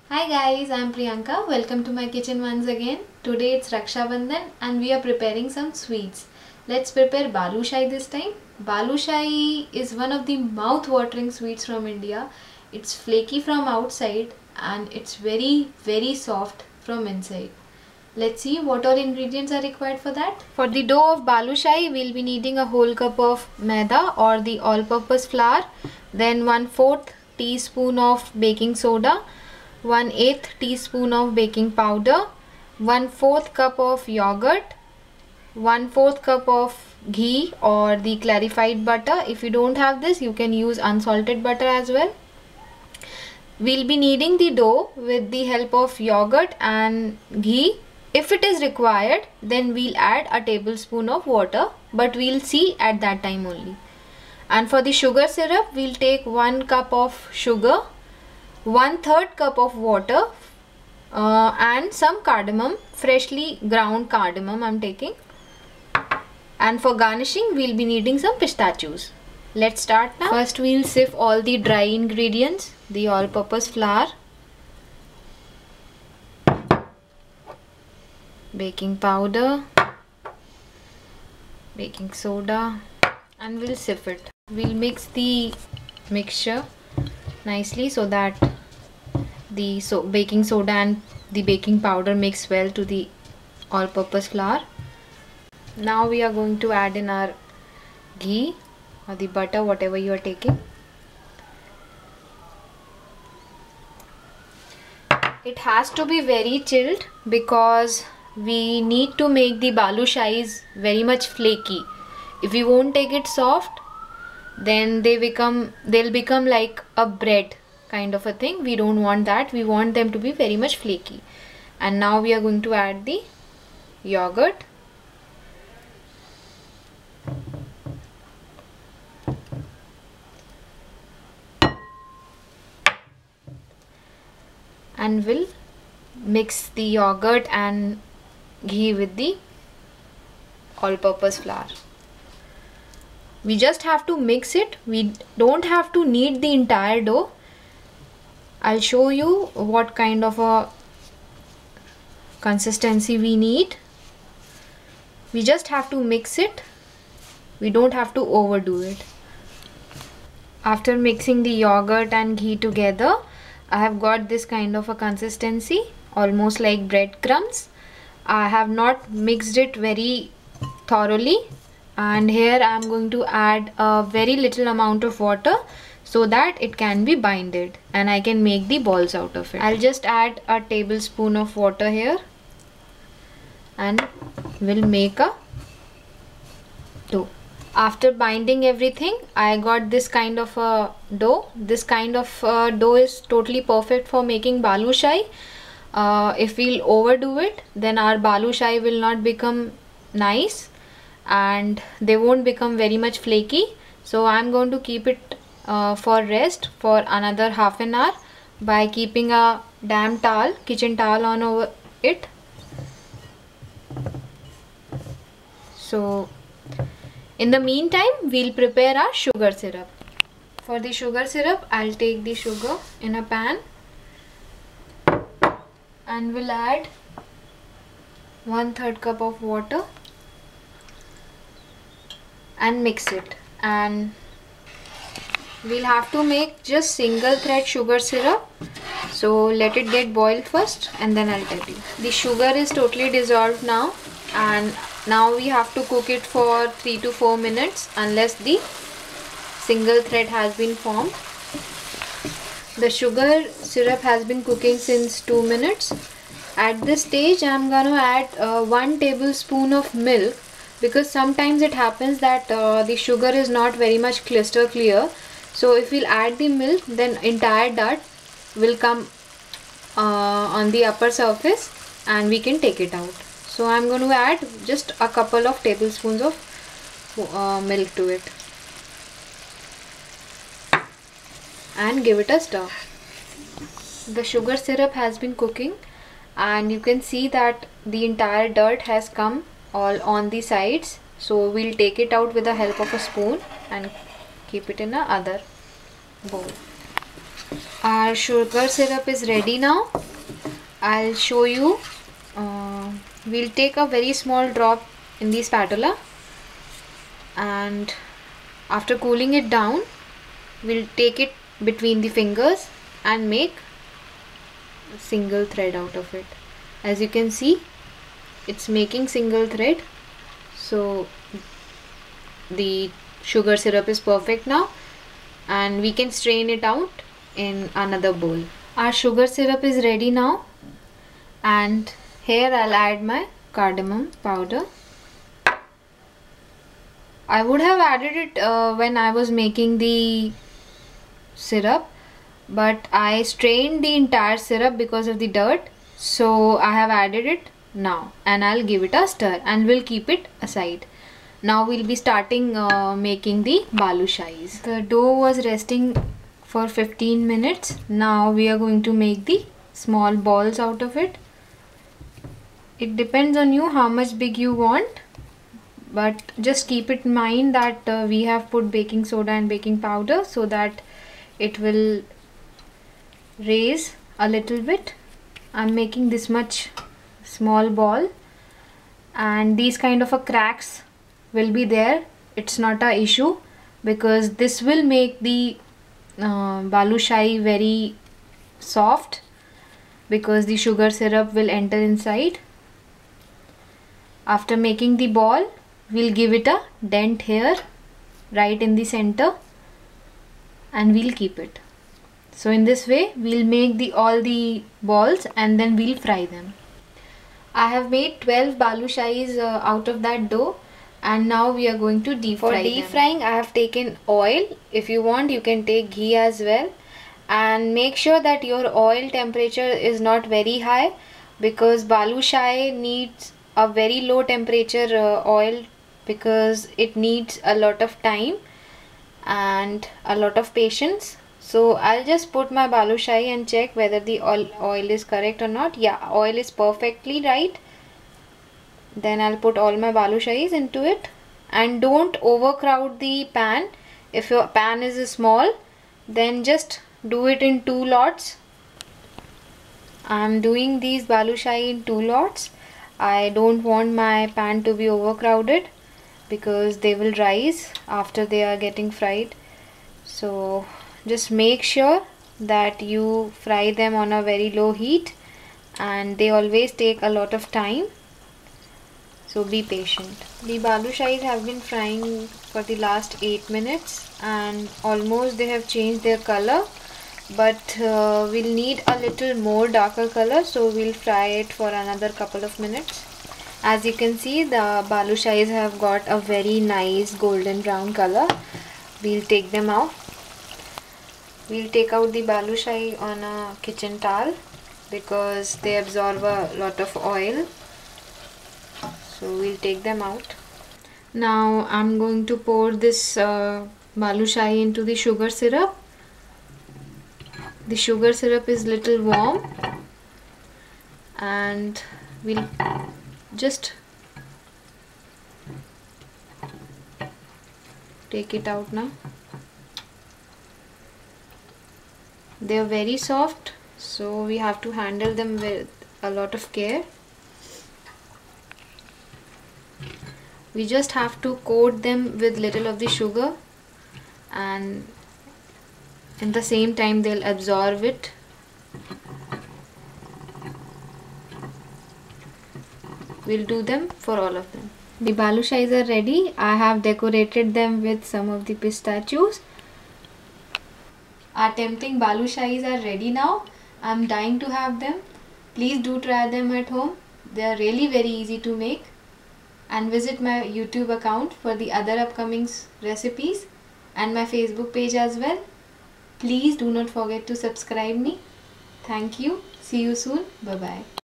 Hi guys, I'm Priyanka. Welcome to my kitchen once again. Today it's Raksha Bandhan and we are preparing some sweets. Let's prepare Balushahi this time. Balushahi is one of the mouth-watering sweets from India. It's flaky from outside and it's very soft from inside. Let's see what all ingredients are required for that. For the dough of Balushahi, we'll be needing a whole cup of maida or the all-purpose flour, then 1/4 teaspoon of baking soda, 1/8 teaspoon of baking powder, 1/4 cup of yogurt, 1/4 cup of ghee or the clarified butter. If you don't have this, you can use unsalted butter as well. We'll be kneading the dough with the help of yogurt and ghee. If it is required, then we'll add a tablespoon of water, but we'll see at that time only. And for the sugar syrup, we'll take 1 cup of sugar, 1/3 cup of water, and some cardamom, freshly ground cardamom I'm taking. And for garnishing, we'll be needing some pistachios. Let's start now. First we'll sieve all the dry ingredients, the all-purpose flour, baking powder, baking soda, and we'll sieve it. We'll mix the mixture nicely so that the baking soda and the baking powder mix well to the all-purpose flour. Now we are going to add in our ghee or the butter, whatever you are taking. It has to be very chilled because we need to make the balushahis very much flaky. If we won't take it soft, then they'll become like a bread kind of a thing. We don't want that. We want them to be very much flaky. And now we are going to add the yogurt. And we'll mix the yogurt and ghee with the all-purpose flour. We just have to mix it. We don't have to knead the entire dough. I'll show you what kind of a consistency we need. We just have to mix it. We don't have to overdo it. After mixing the yogurt and ghee together, I have got this kind of a consistency, almost like breadcrumbs. I have not mixed it very thoroughly, and here I am going to add a very little amount of water so that it can be binded and I can make the balls out of it. I'll just add a tablespoon of water here and we'll make a dough. After binding everything, I got this kind of a dough. This kind of dough is totally perfect for making balushahi. If we'll overdo it, then our balushahi will not become nice and they won't become very much flaky. So I'm going to keep it for rest for another half an hour by keeping a damp towel, kitchen towel on over it. So in the meantime, we'll prepare our sugar syrup. For the sugar syrup, I'll take the sugar in a pan and we'll add 1/3 cup of water and mix it. And we'll have to make just single thread sugar syrup. So let it get boiled first and then I'll tell you. The sugar is totally dissolved now, and now we have to cook it for 3 to 4 minutes unless the single thread has been formed. The sugar syrup has been cooking since 2 minutes. At this stage, I'm going to add 1 tablespoon of milk because sometimes it happens that the sugar is not very much crystal clear. So if we'll add the milk, then entire dirt will come on the upper surface and we can take it out. So I'm going to add just a couple of tablespoons of milk to it and give it a stir. The sugar syrup has been cooking and you can see that the entire dirt has come all on the sides. So we'll take it out with the help of a spoon and keep it in a other bowl. Our sugar syrup is ready now. I'll show you. We'll take a very small drop in the spatula, and after cooling it down, we'll take it between the fingers and make a single thread out of it. As you can see, it's making single thread. So the sugar syrup is perfect now, and we can strain it out in another bowl. Our sugar syrup is ready now, and here I'll add my cardamom powder. I would have added it when I was making the syrup, but I strained the entire syrup because of the dirt, so I have added it now, and I'll give it a stir and we'll keep it aside. Now we'll be starting making the balushais. The dough was resting for 15 minutes. Now we are going to make the small balls out of it. It depends on you how much big you want, but just keep it in mind that we have put baking soda and baking powder so that it will raise a little bit. I'm making this much small ball, and these kind of a cracks will be there. It's not a issue because this will make the balushai very soft, because the sugar syrup will enter inside. After making the ball, we'll give it a dent here right in the center, and we'll keep it. So in this way we'll make all the balls and then we'll fry them. I have made 12 balushais out of that dough, and now we are going to deep fry them. For deep frying, I have taken oil. If you want, you can take ghee as well, and make sure that your oil temperature is not very high, because balushai needs a very low temperature oil, because it needs a lot of time and a lot of patience. So I'll just put my balushai and check whether the oil is correct or not. Yeah, oil is perfectly right. Then I'll put all my balushais into it, and don't overcrowd the pan. If your pan is small, then just do it in 2 lots. I'm doing these balushai in 2 lots. I don't want my pan to be overcrowded because they will rise after they are getting fried. So just make sure that you fry them on a very low heat, and they always take a lot of time. So be patient. The balushais have been frying for the last 8 minutes, and almost they have changed their color, but we'll need a little more darker color, so we'll fry it for another couple of minutes. As you can see, the balushais have got a very nice golden brown color. We'll take them out. We'll take out the balushai on a kitchen towel because they absorb a lot of oil. So we'll take them out. Now I'm going to pour this balushai into the sugar syrup. The sugar syrup is little warm, and we'll just take it out now. They are very soft, so we have to handle them with a lot of care. We just have to coat them with little of the sugar, and at the same time they'll absorb it. We'll do them for all of them. The balushais are ready. I have decorated them with some of the pistachios. Our tempting balushais are ready now. I'm dying to have them. Please do try them at home. They are really very easy to make. And visit my YouTube account for the other upcoming recipes, and my Facebook page as well. Please do not forget to subscribe me. Thank you. See you soon. Bye bye.